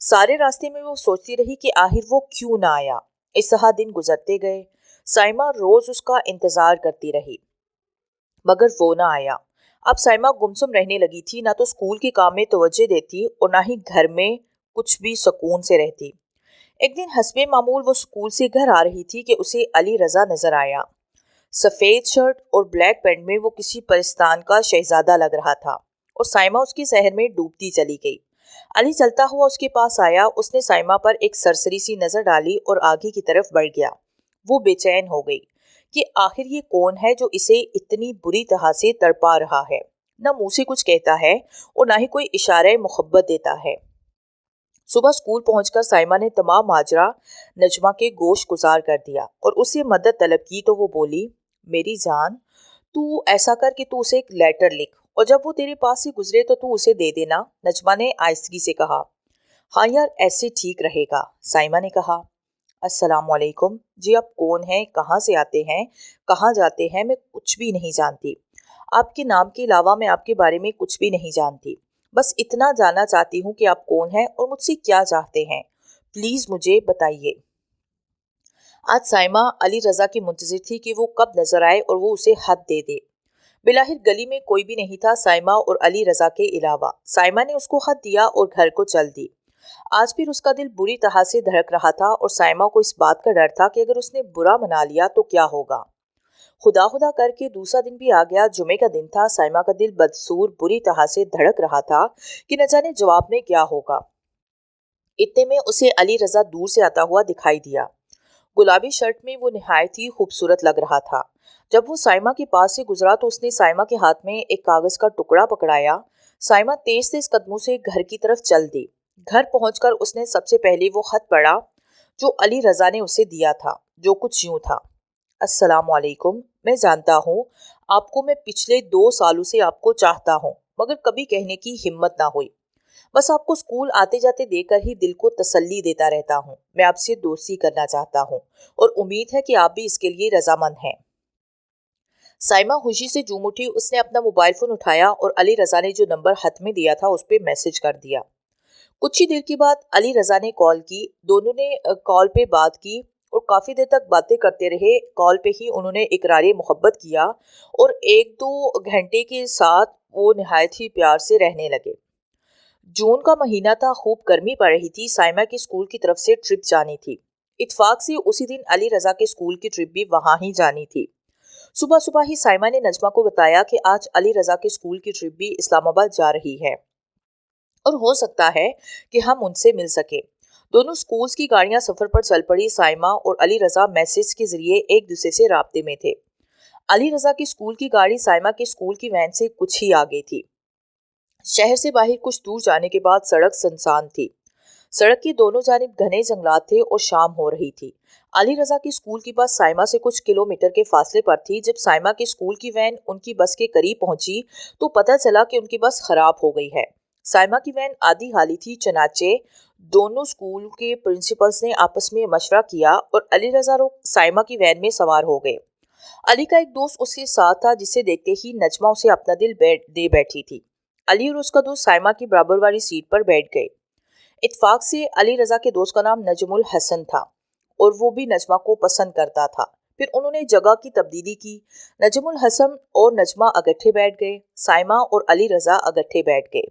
سارے راستے میں وہ سوچتی رہی کہ آخر وہ کیوں نہ آیا۔ اس طرح دن گزرتے گئے۔ سائمہ روز اس کا انتظار کرتی رہی مگر وہ نہ آیا۔ اب سائمہ گمسم رہنے لگی تھی، نہ تو اسکول کے کام میں توجہ دیتی اور نہ ہی گھر میں کچھ بھی سکون سے رہتی۔ ایک دن حسب معمول وہ اسکول سے گھر آ رہی تھی کہ اسے علی رضا نظر آیا۔ سفید شرٹ اور بلیک پینٹ میں وہ کسی پرستان کا شہزادہ لگ رہا تھا اور سائمہ اس کے سحر میں ڈوبتی چلی گئی۔ علی چلتا ہوا اس کے پاس آیا۔ اس نے سائمہ پر ایک سرسری سی نظر ڈالی اور آگے کی طرف بڑھ گیا۔ وہ بے چین ہو گئی کہ آخر یہ کون ہے جو اسے اتنی بری طرح سے تڑپا رہا ہے۔ نہ منہ سے کچھ کہتا ہے اور نہ ہی کوئی اشارہ محبت دیتا ہے۔ صبح اسکول پہنچ کر سائمہ نے تمام ماجرا نجمہ کے گوش گزار کر دیا اور اس سے مدد طلب کی تو وہ بولی، میری جان، تو ایسا کر کہ تو اسے ایک لیٹر لکھ اور جب وہ تیرے پاس سے گزرے تو اسے دے دینا۔ نجمہ نے آہستگی سے کہا۔ ہاں یار، ایسے ٹھیک رہے گا، سائمہ نے کہا۔ السلام علیکم۔ جی آپ کون ہیں، کہاں سے آتے ہیں، کہاں جاتے ہیں؟ میں کچھ بھی نہیں جانتی۔ آپ کے نام کے علاوہ میں آپ کے بارے میں کچھ بھی نہیں جانتی۔ بس اتنا جاننا چاہتی ہوں کہ آپ کون ہیں اور مجھ سے کیا چاہتے ہیں، پلیز مجھے بتائیے۔ آج سائمہ علی رضا کی منتظر تھی کہ وہ کب نظر آئے اور وہ اسے خط دے دے۔ بلاخر گلی میں کوئی بھی نہیں تھا سائمہ اور علی رضا کے علاوہ۔ سائمہ نے اس کو خط دیا اور گھر کو چل دی۔ آج پھر اس کا دل بری طرح سے دھڑک رہا تھا اور سائمہ کو اس بات کا ڈر تھا کہ اگر اس نے برا منا لیا تو کیا ہوگا۔ خدا خدا کر کے دوسرا دن بھی آ گیا۔ جمعے کا دن تھا۔ سائمہ کا دل بدسور بری طرح سے دھڑک رہا تھا کہ نہ جانے جواب میں کیا ہوگا۔ اتنے میں اسے علی رضا دور سے آتا ہوا دکھائی دیا۔ گلابی شرٹ میں وہ نہایت ہی خوبصورت لگ رہا تھا۔ جب وہ سائمہ کے پاس سے گزرا تو اس نے سائمہ کے ہاتھ میں ایک کاغذ کا ٹکڑا پکڑایا۔ سائمہ تیز تیز قدموں سے گھر کی طرف چل دی۔ گھر پہنچ کر اس نے سب سے پہلے وہ خط پڑھا جو علی رضا نے اسے دیا تھا، جو کچھ یوں تھا۔ السلام علیکم، میں جانتا ہوں آپ کو، میں پچھلے 2 سالوں سے آپ کو چاہتا ہوں مگر کبھی کہنے کی ہمت نہ ہوئی۔ بس آپ کو اسکول آتے جاتے دیکھ کر ہی دل کو تسلی دیتا رہتا ہوں۔ میں آپ سے دوستی کرنا چاہتا ہوں اور امید ہے کہ آپ بھی اس کے لیے رضامند ہیں۔ سائمہ خوشی سے جھوم اٹھی۔ اس نے اپنا موبائل فون اٹھایا اور علی رضا نے جو نمبر خط میں دیا تھا اس پہ میسج کر دیا۔ کچھ ہی دیر کے بعد علی رضا نے کال کی۔ دونوں نے کال پہ بات کی اور کافی دیر تک باتیں کرتے رہے۔ کال پہ ہی انہوں نے اقرار محبت کیا اور 1-2 گھنٹے کے ساتھ وہ نہایت ہی پیار سے رہنے لگے۔ جون کا مہینہ تھا، خوب گرمی پڑ رہی تھی۔ سائمہ کی اسکول کی طرف سے ٹرپ جانی تھی۔ اتفاق سے اسی دن علی رضا کے اسکول کی ٹرپ بھی وہاں ہی جانی تھی۔ صبح صبح ہی سائمہ نے نجمہ کو بتایا کہ آج علی رضا کے اسکول کی ٹرپ بھی اسلام آباد جا رہی ہے اور ہو سکتا ہے کہ ہم ان سے مل سکیں۔ دونوں اسکولز کی گاڑیاں سفر پر چل پڑی۔ سائمہ اور علی رضا میسج کے ذریعے ایک دوسرے سے رابطے میں تھے۔ علی رضا کی اسکول کی گاڑی سائمہ کے اسکول کی وین سے کچھ ہی آگے تھی۔ شہر سے باہر کچھ دور جانے کے بعد سڑک سنسان تھی۔ سڑک کی دونوں جانب گھنے جنگلات تھے اور شام ہو رہی تھی۔ علی رضا کی اسکول کی بس سائمہ سے کچھ کلومیٹر کے فاصلے پر تھی۔ جب سائمہ کے اسکول کی وین ان کی بس کے قریب پہنچی تو پتہ چلا کہ ان کی بس خراب ہو گئی ہے۔ سائمہ کی وین آدھی خالی تھی، چنانچہ دونوں اسکول کے پرنسپلز نے آپس میں مشورہ کیا اور علی رضا سائمہ کی وین میں سوار ہو گئے۔ علی کا ایک دوست اس کے ساتھ تھا جسے دیکھتے ہی نجمہ اسے اپنا دل دے بیٹھی تھی۔ علی اور اس کا دوست سائمہ کی برابر والی سیٹ پر بیٹھ گئے۔ اتفاق سے علی رضا کے دوست کا نام نجم الحسن تھا اور وہ بھی نجمہ کو پسند کرتا تھا۔ پھر انہوں نے جگہ کی تبدیلی کی۔ نجم الحسن اور نجمہ اگٹھے بیٹھ گئے۔ سائمہ اور علی رضا اگٹھے بیٹھ گئے۔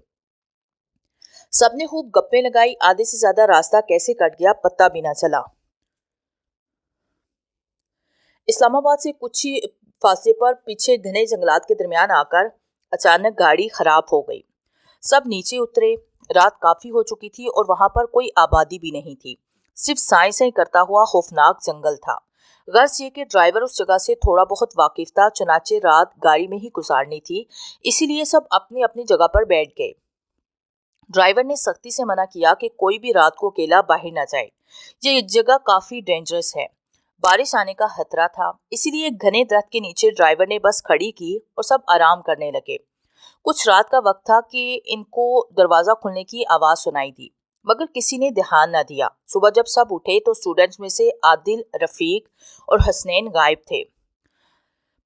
سب نے خوب گپیں لگائی۔ آدھے سے زیادہ راستہ کیسے کٹ گیا پتہ بھی نہ چلا۔ اسلام آباد سے کچھ ہی فاصلے پر پیچھے گھنے جنگلات کے درمیان آ کر اچانک گاڑی خراب ہو گئی۔ سب نیچے اترے۔ رات کافی ہو چکی تھی اور وہاں پر کوئی آبادی بھی نہیں تھی، صرف سائیں سائیں کرتا ہوا خوفناک جنگل تھا۔ غرض یہ کہ ڈرائیور اس جگہ سے تھوڑا بہت واقف تھا، چنانچہ رات گاڑی میں ہی گزارنی تھی، اسی لیے سب اپنی اپنی جگہ پر بیٹھ گئے۔ ڈرائیور نے سختی سے منع کیا کہ کوئی بھی رات کو اکیلا باہر نہ جائے، یہ جگہ کافی ڈینجرس ہے۔ بارش آنے کا خطرہ تھا، اسی لیے گھنے درخت کے نیچے ڈرائیور نے بس کھڑی کی اور سب آرام کرنے لگے۔ کچھ رات کا وقت تھا کہ ان کو دروازہ کھلنے کی آواز سنائی دی، مگر کسی نے دھیان نہ دیا۔ صبح جب سب اٹھے تو اسٹوڈنٹس میں سے عادل، رفیق اور حسنین غائب تھے۔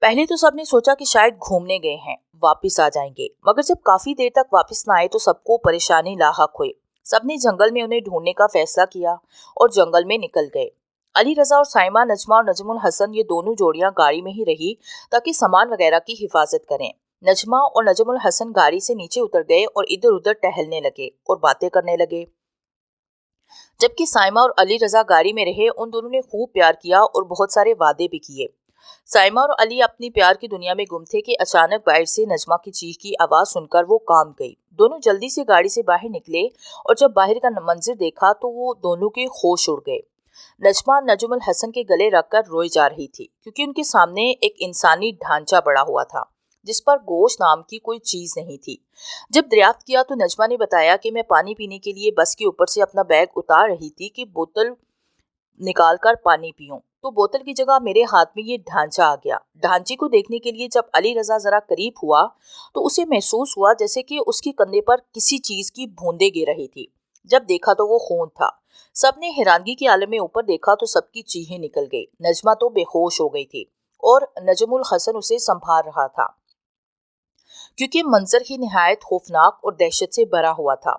پہلے تو سب نے سوچا کہ شاید گھومنے گئے ہیں، واپس آ جائیں گے، مگر جب کافی دیر تک واپس نہ آئے تو سب کو پریشانی لاحق ہوئی۔ سب نے جنگل میں انہیں ڈھونڈنے کا فیصلہ کیا اور جنگل میں نکل گئے۔ علی رضا اور سائمہ، نجمہ اور نجم الحسن، یہ دونوں جوڑیاں گاڑی میں ہی رہی تاکہ سامان وغیرہ کی حفاظت کریں۔ نجمہ اور نجم الحسن گاڑی سے نیچے اتر گئے اور ادھر ادھر ٹہلنے لگے اور باتیں کرنے لگے، جبکہ سائمہ اور علی رضا گاڑی میں رہے۔ ان دونوں نے خوب پیار کیا اور بہت سارے وعدے بھی کیے۔ سائمہ اور علی اپنی پیار کی دنیا میں گم تھے کہ اچانک باہر سے نجمہ کی چیخ کی آواز سن کر وہ کام گئی۔ دونوں جلدی سے گاڑی سے باہر نکلے اور جب باہر کا منظر دیکھا تو وہ دونوں کے ہوش اڑ گئے۔ نجمہ نجم الحسن کے گلے رکھ کر روئی جا رہی تھی کیونکہ ان کے سامنے ایک انسانی ڈھانچہ پڑا ہوا تھا جس پر گوشت نام کی کوئی چیز نہیں تھی۔ جب دریافت کیا تو نجمہ نے بتایا کہ میں پانی پینے کے لیے بس کے اوپر سے اپنا بیگ اتار رہی تھی کہ بوتل نکال کر پانی پیوں، تو بوتل کی جگہ میرے ہاتھ میں یہ ڈھانچہ آ گیا۔ ڈھانچے کو دیکھنے کے لیے جب علی رضا ذرا قریب ہوا تو اسے محسوس ہوا جیسے کہ اس کے کندھے پر کسی چیز کی بوندیں گر رہی تھی۔ جب دیکھا تو وہ خون تھا۔ سب نے حیرانگی کے عالم میں اوپر دیکھا تو سب کی چیخیں نکل گئی۔ نجمہ تو بے ہوش ہو گئی تھی اور نجم الحسن اسے سنبھال رہا تھا کیونکہ منظر ہی نہایت خوفناک اور دہشت سے بھرا ہوا تھا۔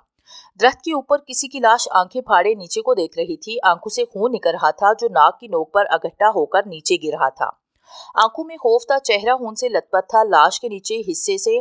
درخت کے اوپر کسی کی لاش آنکھیں پھاڑے نیچے کو دیکھ رہی تھی۔ آنکھوں سے خون نکل رہا تھا جو ناک کی نوک پر اکٹھا ہو کر نیچے گر رہا تھا۔ آنکھوں میں خوف تھا، چہرہ خون سے لت پت تھا، لاش کے نیچے حصے سے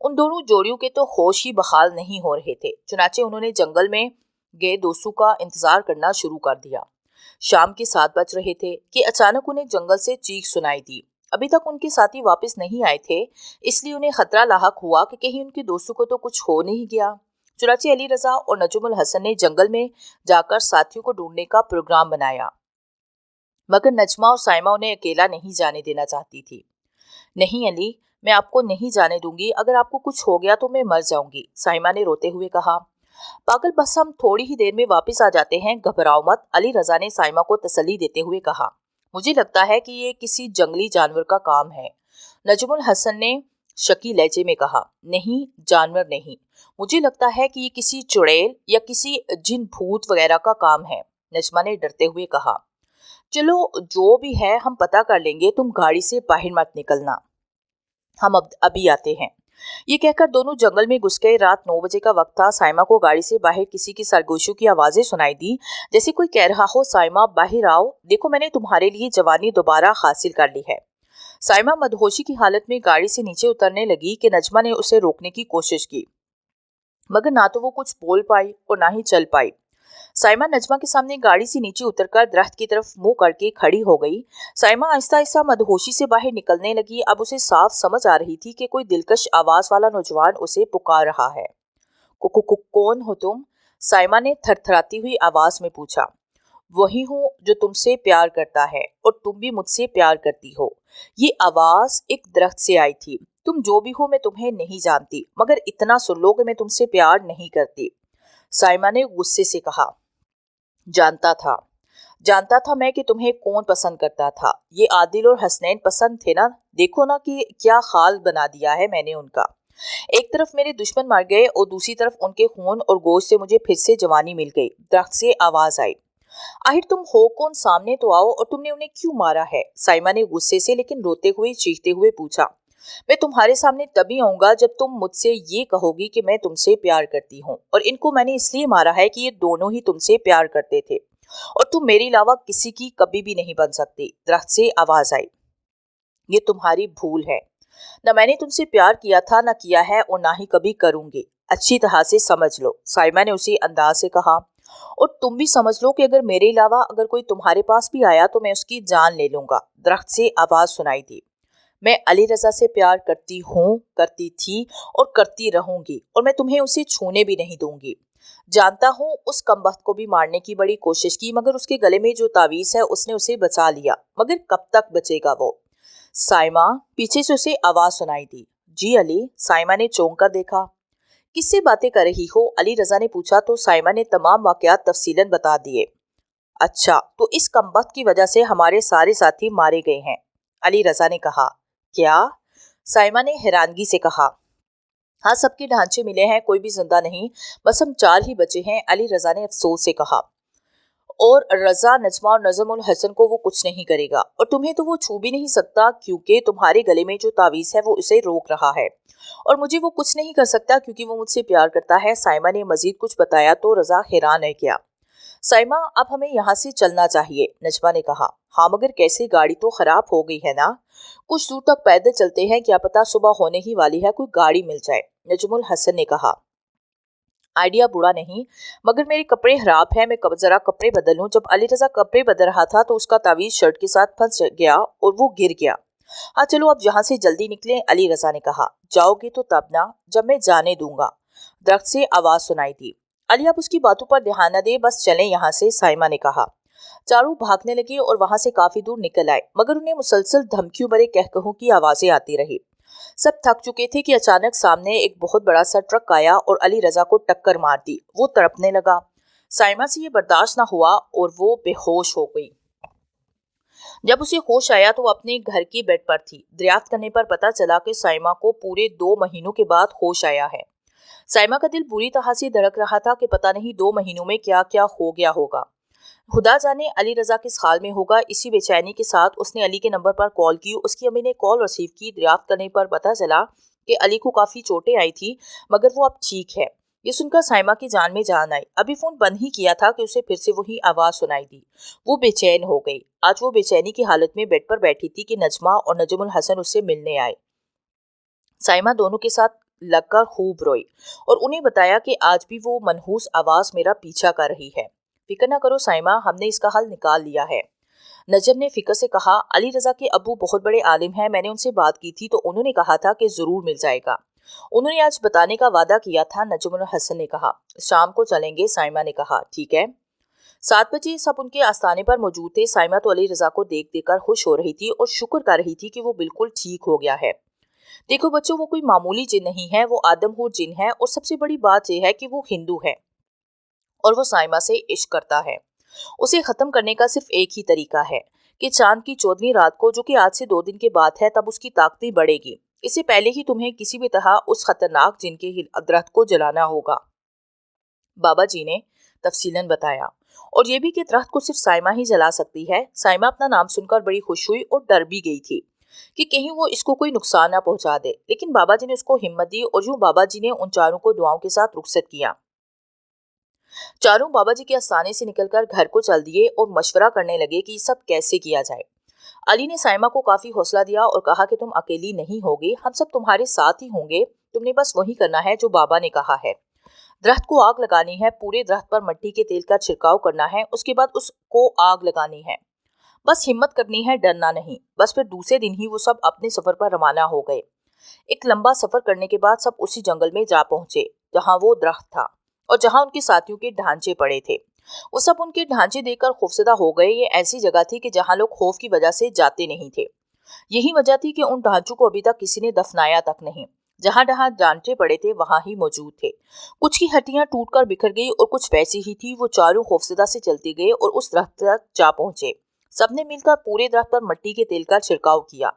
ان دونوں جوڑیوں کے تو ہوش ہی بحال نہیں ہو رہے تھے، چنانچہ انہوں نے جنگل میں گئے دوستوں کا انتظار کرنا شروع کر دیا۔ شام کے 7 بج رہے تھے کہ اچانک انہیں جنگل سے چیخ سنائی دی۔ ابھی تک ان کے ساتھی واپس نہیں آئے تھے، اس لیے انہیں خطرہ لاحق ہوا کہ کہیں ان کے دوستوں کو تو کچھ ہو نہیں گیا۔ چنانچہ علی رضا اور نجم الحسن نے جنگل میں جا کر ساتھیوں کو ڈھونڈنے کا پروگرام بنایا، مگر نجمہ اور سائمہ انہیں اکیلا نہیں جانے دینا چاہتی تھی۔ نہیں علی، میں آپ کو نہیں جانے دوں گی، اگر آپ کو کچھ ہو گیا تو میں مر جاؤں گی، سائمہ نے روتے ہوئے کہا۔ پاگل، بس ہم تھوڑی ہی دیر میں واپس آ جاتے ہیں، گھبراؤ مت، علی رضا نے سائمہ کو تسلی دیتے ہوئے کہا۔ مجھے لگتا ہے کہ یہ کسی جنگلی جانور کا کام ہے، نجم الحسن نے شکی لہجے میں کہا۔ نہیں، جانور نہیں، مجھے لگتا ہے کہ یہ کسی چڑیل یا کسی جن بھوت وغیرہ کا کام ہے، نجمہ نے ڈرتے ہوئے کہا۔ چلو جو بھی ہے ہم پتہ کر لیں گے، تم گاڑی سے باہر مت نکلنا، ہم ابھی آتے ہیں۔ یہ کہہ کر دونوں جنگل میں گھس گئے۔ رات 9 بجے کا وقت تھا۔ سائمہ کو گاڑی سے باہر کسی کی سرگوشیوں کی آوازیں سنائی دی، جیسے کوئی کہہ رہا ہو، سائمہ باہر آؤ، دیکھو میں نے تمہارے لیے جوانی دوبارہ حاصل کر لی ہے۔ سائمہ مدہوشی کی حالت میں گاڑی سے نیچے اترنے لگی کہ نجمہ نے اسے روکنے کی کوشش کی، مگر نہ تو وہ کچھ بول پائی اور نہ ہی چل پائی۔ سائمہ نجمہ کے سامنے گاڑی سے نیچے اتر کر درخت کی طرف منہ کر کے کھڑی ہو گئی۔ سائمہ آہستہ آہستہ مدہوشی سے باہر نکلنے لگی۔ اب اسے صاف سمجھ آ رہی تھی کہ کوئی دلکش آواز والا نوجوان اسے پکار رہا ہے۔ کون ہو تم؟ سائمہ نے تھر تھراتی ہوئی آواز میں پوچھا۔ وہی ہوں جو تم سے پیار کرتا ہے اور تم بھی مجھ سے پیار کرتی ہو۔ یہ آواز ایک درخت سے آئی تھی۔ تم جو بھی ہو میں تمہیں نہیں جانتی، مگر اتنا سن لو کہ میں تم سے پیار نہیں کرتی، سائمہ نے غصے سے کہا۔ جانتا تھا میں کہ تمہیں کون پسند کرتا تھا، یہ عادل اور حسنین پسند تھے نا، دیکھو نا کہ کیا حال بنا دیا ہے میں نے ان کا۔ ایک طرف میرے دشمن مر گئے اور دوسری طرف ان کے خون اور گوشت سے مجھے پھر سے جوانی مل گئی۔ درخت سے آواز آئی۔ آخر تم ہو کون؟ سامنے تو آؤ، اور تم نے انہیں کیوں مارا ہے؟ سائمہ نے غصے سے لیکن روتے ہوئے چیختے ہوئے پوچھا۔ میں تمہارے سامنے تبھی آؤں گا جب تم مجھ سے یہ کہو گی کہ میں تم سے پیار کرتی ہوں، اور ان کو میں نے اس لیے مارا ہے کہ یہ دونوں ہی تم سے پیار کرتے تھے اور تم میرے علاوہ کسی کی کبھی بھی نہیں بن سکتی۔ درخت سے آواز آئی۔ یہ تمہاری بھول ہے، نہ میں نے تم سے پیار کیا تھا، نہ کیا ہے، اور نہ ہی کبھی کروں گی، اچھی طرح سے سمجھ لو، سائمہ نے اسی انداز سے کہا۔ اور تم بھی سمجھ لو کہ اگر میرے علاوہ اگر کوئی تمہارے پاس بھی آیا تو میں اس کی جان لے لوں گا۔ درخت سے آواز سنائی دی۔ میں علی رضا سے پیار کرتی ہوں، کرتی تھی اور کرتی رہوں گی، اور میں تمہیں اسے چھونے بھی نہیں دوں گی۔ جانتا ہوں اس کمبخت کو بھی مارنے کی بڑی کوشش کی، مگر اس کے گلے میں جو تعویذ ہے اس نے اسے بچا لیا، مگر کب تک بچے گا وہ؟ سائمہ، پیچھے سے اسے آواز سنائی دی۔ جی علی، سائمہ نے چونک کر دیکھا۔ کس سے باتیں کر رہی ہو؟ علی رضا نے پوچھا تو سائمہ نے تمام واقعات تفصیلاً بتا دیے۔ اچھا، تو اس کمبخت کی وجہ سے ہمارے سارے ساتھی مارے گئے ہیں، علی رضا نے کہا۔ کیا؟ سائمہ نے حیرانگی سے کہا۔ ہاں، سب کے ڈھانچے ملے ہیں، کوئی بھی زندہ نہیں، بس ہم 4 ہی بچے ہیں، علی رضا نے افسوس سے کہا۔ اور رضا، نجمہ اور نجم الحسن کو وہ کچھ نہیں کرے گا، اور تمہیں تو وہ چھو بھی نہیں سکتا کیونکہ تمہارے گلے میں جو تعویذ ہے وہ اسے روک رہا ہے، اور مجھے وہ کچھ نہیں کر سکتا کیونکہ وہ مجھ سے پیار کرتا ہے۔ سائمہ نے مزید کچھ بتایا تو رضا حیران رہ گیا۔ سائمہ، اب ہمیں یہاں سے چلنا چاہیے، نجمہ نے کہا۔ ہاں مگر کیسے؟ گاڑی تو خراب ہو گئی ہے نا۔ کچھ دور تک پیدل چلتے ہیں، کیا پتا صبح ہونے ہی والی ہے، کوئی گاڑی مل جائے، نجم الحسن نے کہا۔ آئیڈیا برا نہیں، مگر میرے کپڑے خراب ہیں، میں ذرا کپڑے بدل لوں۔ جب علی رضا کپڑے بدل رہا تھا تو اس کا تعویذ شرٹ کے ساتھ پھنس گیا اور وہ گر گیا۔ ہاں چلو اب یہاں سے جلدی نکلیں، علی رضا نے کہا۔ جاؤ گے تو تب نہ، جب میں جانے دوں گا، درخت سے آواز سنائی دی۔ علی، آپ اس کی باتوں پر دھیان نہ دیں، بس چلیں یہاں سے، سائمہ نے کہا۔ چاروں بھاگنے لگے اور وہاں سے کافی دور نکل آئے، مگر انہیں مسلسل دھمکیوں بھرے کہکہوں کی آوازیں آتی رہی۔ سب تھک چکے تھے کہ اچانک سامنے ایک بہت بڑا سا ٹرک آیا اور علی رضا کو ٹکر مار دی۔ وہ تڑپنے لگا۔ سائمہ سے یہ برداشت نہ ہوا اور وہ بے ہوش ہو گئی۔ جب اسے ہوش آیا تو وہ اپنے گھر کی بیڈ پر تھی۔ دریافت کرنے پر پتہ چلا کہ سائمہ کو پورے 2 مہینوں کے بعد ہوش آیا ہے۔ سائمہ کا دل بری طرح سے دھڑک رہا تھا کہ پتہ نہیں 2 مہینوں میں کیا کیا ہو گیا ہوگا۔ خدا جانے علی رضا کس حال میں ہوگا۔ اسی بے چینی کے ساتھ اس نے علی کے نمبر پر کال کی۔ اس کی امی نے کال ریسیو کی۔ دریافت کرنے پر پتہ چلا کہ علی کو کافی چوٹیں آئی تھی، مگر وہ اب ٹھیک ہے۔ یہ سن کر سائمہ کی جان میں جان آئی۔ ابھی فون بند ہی کیا تھا کہ اسے پھر سے وہی آواز سنائی دی۔ وہ بے چین ہو گئی۔ آج وہ بے چینی کی حالت میں بیڈ پر بیٹھی تھی کہ نجمہ اور نجم الحسن اس سے ملنے آئے۔ سائمہ دونوں کے ساتھ لگ کر خوب روئی اور انہیں بتایا کہ آج بھی وہ منحوس آواز میرا پیچھا کر رہی ہے۔ فکر نہ کرو سائمہ، ہم نے اس کا حل نکال لیا ہے، نجم نے فکر سے کہا۔ علی رضا کے ابو بہت بڑے عالم ہیں، میں نے ان سے بات کی تھی تو انہوں نے کہا تھا کہ ضرور مل جائے گا، انہوں نے آج بتانے کا وعدہ کیا تھا، نجم الحسن نے کہا۔ شام کو چلیں گے، سائمہ نے کہا۔ ٹھیک ہے۔ 7 بجے سب ان کے آستانے پر موجود تھے۔ سائمہ تو علی رضا کو دیکھ دیکھ کر خوش ہو رہی تھی اور شکر کر رہی تھی کہ وہ بالکل ٹھیک ہو گیا ہے۔ دیکھو بچوں، وہ کوئی معمولی جن نہیں ہے، وہ آدم ہو جن ہے، اور سب سے بڑی بات یہ ہے کہ وہ ہندو ہے اور وہ سائمہ سے عشق کرتا ہے۔ اسے ختم کرنے کا صرف ایک ہی طریقہ ہے کہ چاند کی 14ویں رات کو، جو کہ آج سے 2 دن کے بعد ہے، تب اس کی طاقتیں بڑھے گی۔ اس سے پہلے ہی تمہیں کسی بھی طرح اس خطرناک جن کے درخت کو جلانا ہوگا، بابا جی نے تفصیلاً بتایا، اور یہ بھی کہ درخت کو صرف سائمہ ہی جلا سکتی ہے۔ سائمہ اپنا نام سن کر بڑی خوش ہوئی اور ڈر بھی گئی تھی کہ کہیں وہ اس کو کوئی نقصان نہ پہنچا دے، لیکن بابا جی نے اس کو ہمت دی اور یوں بابا جی نے ان چاروں کو دعاؤں کے ساتھ رخصت کیا۔ چاروں بابا جی کے آستانے سے نکل کر گھر کو چل دیے اور مشورہ کرنے لگے کہ یہ سب کیسے کیا جائے۔ علی نے سائمہ کو کافی حوصلہ دیا اور کہا کہ تم اکیلی نہیں ہوگی، ہم سب تمہارے ساتھ ہی ہوں گے، تم نے بس وہی کرنا ہے جو بابا نے کہا ہے۔ درخت کو آگ لگانی ہے، پورے درخت پر مٹی کے تیل کا چھڑکاؤ کرنا ہے، اس کے بعد اس کو آگ لگانی ہے، بس ہمت کرنی ہے، ڈرنا نہیں۔ بس پھر دوسرے دن ہی وہ سب اپنے سفر پر روانہ ہو گئے۔ ایک لمبا سفر کرنے کے بعد سب اسی جنگل میں جا پہنچے جہاں وہ درخت تھا اور جہاں ان کے ساتھیوں کے ڈھانچے پڑے تھے۔ وہ سب ان کے ڈھانچے دیکھ کر خوفزدہ ہو گئے۔ یہ ایسی جگہ تھی کہ جہاں لوگ خوف کی وجہ سے جاتے نہیں تھے۔ یہی وجہ تھی کہ ان ڈھانچوں کو ابھی تک کسی نے دفنایا تک نہیں۔ جہاں جہاں ڈھانچے پڑے تھے وہاں ہی موجود تھے۔ کچھ کی ہڈیاں ٹوٹ کر بکھر گئی اور کچھ ویسی ہی تھی۔ وہ چاروں خوفزدہ سے چلتے گئے اور اس درخت تک جا پہنچے۔ سب نے مل کر پورے درخت پر مٹی کے تیل کا چھڑکاؤ کیا،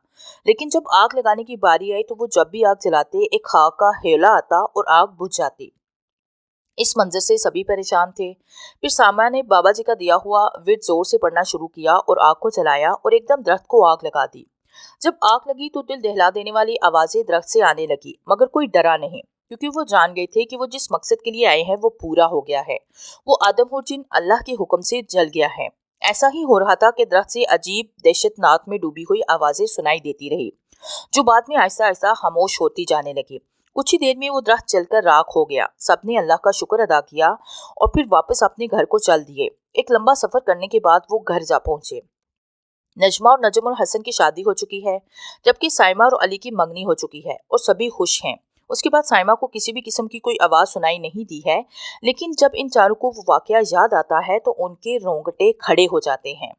لیکن جب آگ لگانے کی باری آئی تو وہ جب بھی آگ جلاتے ایک خاک کا ہیلا آتا اور آگ بجھ جاتی۔ اس منظر سے سبھی پریشان تھے۔ پھر سائمہ نے بابا جی کا دیا ہوا ورد زور سے پڑھنا شروع کیا اور آگ کو جلایا اور ایک دم درخت کو آگ لگا دی۔ جب آگ لگی تو دل دہلا دینے والی آوازیں درخت سے آنے لگی، مگر کوئی ڈرا نہیں، کیونکہ وہ جان گئے تھے کہ وہ جس مقصد کے لیے آئے ہیں وہ پورا ہو گیا ہے۔ وہ آدم اور جن اللہ کے حکم سے جل گیا ہے۔ ایسا ہی ہو رہا تھا کہ درخت سے عجیب دہشت ناک میں ڈوبی ہوئی آوازیں سنائی دیتی رہی، جو بعد میں آہستہ آہستہ خاموش ہوتی جانے لگی۔ کچھ ہی دیر میں وہ درخت جل کر راکھ ہو گیا۔ سب نے اللہ کا شکر ادا کیا اور پھر واپس اپنے گھر کو چل دیے۔ ایک لمبا سفر کرنے کے بعد وہ گھر جا پہنچے۔ نجمہ اور نجم الحسن کی شادی ہو چکی ہے، جبکہ سائمہ اور علی کی منگنی ہو چکی ہے اور سبھی خوش ہیں۔ اس کے بعد سائمہ کو کسی بھی قسم کی کوئی آواز سنائی نہیں دی ہے، لیکن جب ان چاروں کو وہ واقعہ یاد آتا ہے تو ان کے رونگٹے کھڑے ہو جاتے ہیں۔